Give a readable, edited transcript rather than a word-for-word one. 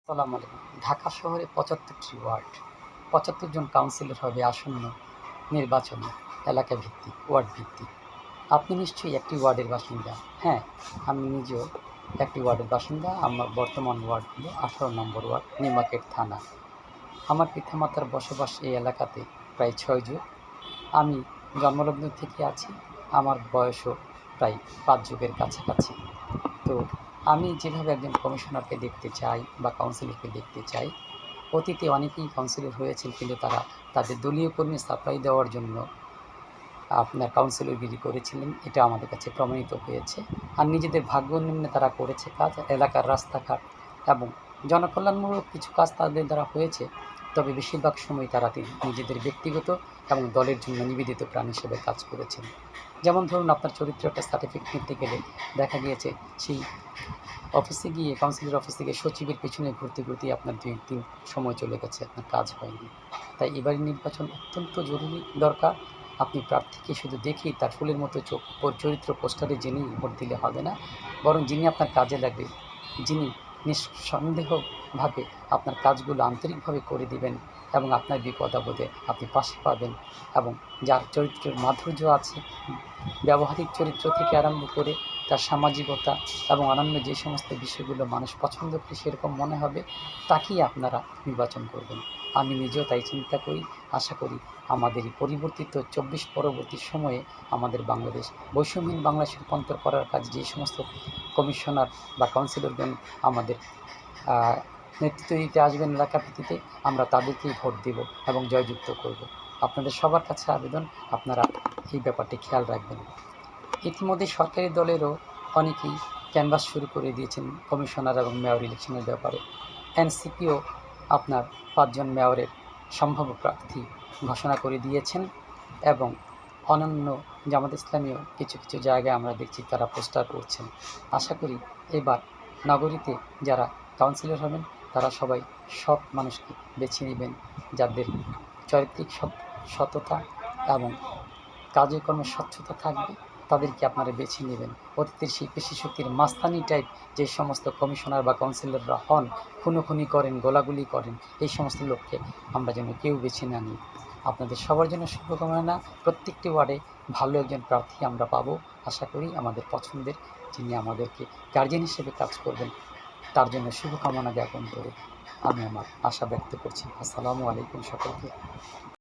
আসসালামু আলাইকুম। ঢাকা শহরে ৭৫টি ওয়ার্ড, ৭৫ জন কাউন্সিলর হবে আসন্ন নির্বাচনে, এলাকা ভিত্তিক, ওয়ার্ড ভিত্তিক। আপনি নিশ্চয়ই একটি ওয়ার্ডের বাসিন্দা। হ্যাঁ, আমি নিজেও একটি ওয়ার্ডের বাসিন্দা। আমার বর্তমান ওয়ার্ড হলো ১৮ নম্বর ওয়ার্ড, নিউমার্কেট থানা। আমার পিতামাতার বসবাস এই এলাকাতে প্রায় ৬ যুগ। আমি জন্মলগ্ন থেকে আছি। আমার বয়সও প্রায় ৫ যুগের কাছাকাছি। তো আমি যেভাবে একজন কমিশনারকে দেখতে চাই বা কাউন্সিলরকে দেখতে চাই, অতীতে অনেকেই কাউন্সিলর হয়েছেন, কিন্তু তারা তাদের দলীয় কর্মী সাপ্লাই দেওয়ার জন্য আপনার কাউন্সিলরগিরি করেছিলেন। এটা আমাদের কাছে প্রমাণিত হয়েছে। আর নিজেদের ভাগ্য উন্নয়নে তারা করেছে কাজ, এলাকার রাস্তাঘাট এবং জনকল্যাণমূলক কিছু কাজ তাদের দ্বারা হয়েছে। তবে বেশিরভাগ সময় তারা নিজেদের ব্যক্তিগত এবং দলের জন্য নিবেদিত প্রাণ হিসেবে কাজ করেছেন। যেমন ধরুন, আপনার চরিত্র একটা সার্টিফিকেট নিতে গেলে দেখা গিয়েছে সেই অফিসে গিয়ে, কাউন্সিলের অফিসে গিয়ে সচিবের পেছনে ঘুরতে ঘুরতেই আপনার ২ দিন সময় চলে গেছে, আপনার কাজ হয়নি। তাই এবারের নির্বাচন অত্যন্ত জরুরি দরকার। আপনি প্রার্থীকে শুধু দেখেই তার ফুলের মতো চরিত্র পোস্টারে জেনেই ভোট দিলে হবে না, বরং যিনি আপনার কাজে লাগবে, যিনি নিঃসন্দেহভাবে আপনার কাজগুলো আন্তরিকভাবে করে দিবেন এবং আপনার বিপদ আপদে আপনি পাশে পাবেন, এবং যার চরিত্রের মাধুর্য আছে, ব্যবহারিক চরিত্র থেকে আরম্ভ করে তার সামাজিকতা এবং অন্যান্য যে সমস্ত বিষয়গুলো মানুষ পছন্দ করে সেরকম মনে হবে, তাকেই আপনারা নির্বাচন করবেন। আমি নিজেও তাই চিন্তা করি। আশা করি আমাদের এই পরিবর্তিত ২৪ পরবর্তী সময়ে আমাদের বাংলাদেশ বৈষম্যহীন বাংলাদেশে রূপান্তর করার কাজ যে সমস্ত কমিশনার বা কাউন্সিলরগণ আমাদের নেতৃত্ব দিতে আসবেন এলাকা ভিত্তিতে, আমরা তাদেরকেই ভোট দেব এবং জয়যুক্ত করব। আপনাদের সবার কাছে আবেদন, আপনারা এই ব্যাপারটি খেয়াল রাখবেন। ইতিমধ্যে সরকারি দলেরও অনেকেই ক্যানভাস শুরু করে দিয়েছেন কমিশনার এবং মেয়র ইলেকশনের ব্যাপারে। এনসিপিও আপনার ৫ জন মেয়রের সম্ভাব্য প্রার্থী ঘোষণা করে দিয়েছেন এবং অন্যান্য জামাত ইসলামীও কিছু কিছু জায়গায় আমরা দেখছি তারা পোস্টার করছেন। আশা করি এবার নগরীতে যারা কাউন্সিলর হবেন তারা সবাই সৎ মানুষকে বেছে নেবেন, যাদের চারিত্রিক সততা এবং কাজে কর্মে স্বচ্ছতা থাকবে, তাদেরকে আপনারা বেছে নেবেন। অতীতের সেই পেশিশক্তির মাস্তানি টাইপ যে সমস্ত কমিশনার বা কাউন্সিলররা হন, খুনোখুনি করেন, গোলাগুলি করেন, এই সমস্ত লোককে আমরা যেন কেউ বেছে না নিই। আপনাদের সবার জন্য শুভকামনা। প্রত্যেকটি ওয়ার্ডে ভালো একজন প্রার্থী আমরা পাবো আশা করি, আমাদের পছন্দের, যিনি আমাদেরকে গার্জিয়ান হিসেবে কাজ করবেন, তার জন্য শুভকামনা জ্ঞাপন করে আমি আমার আশা ব্যক্ত করছি। আসসালামু আলাইকুম সকলকে।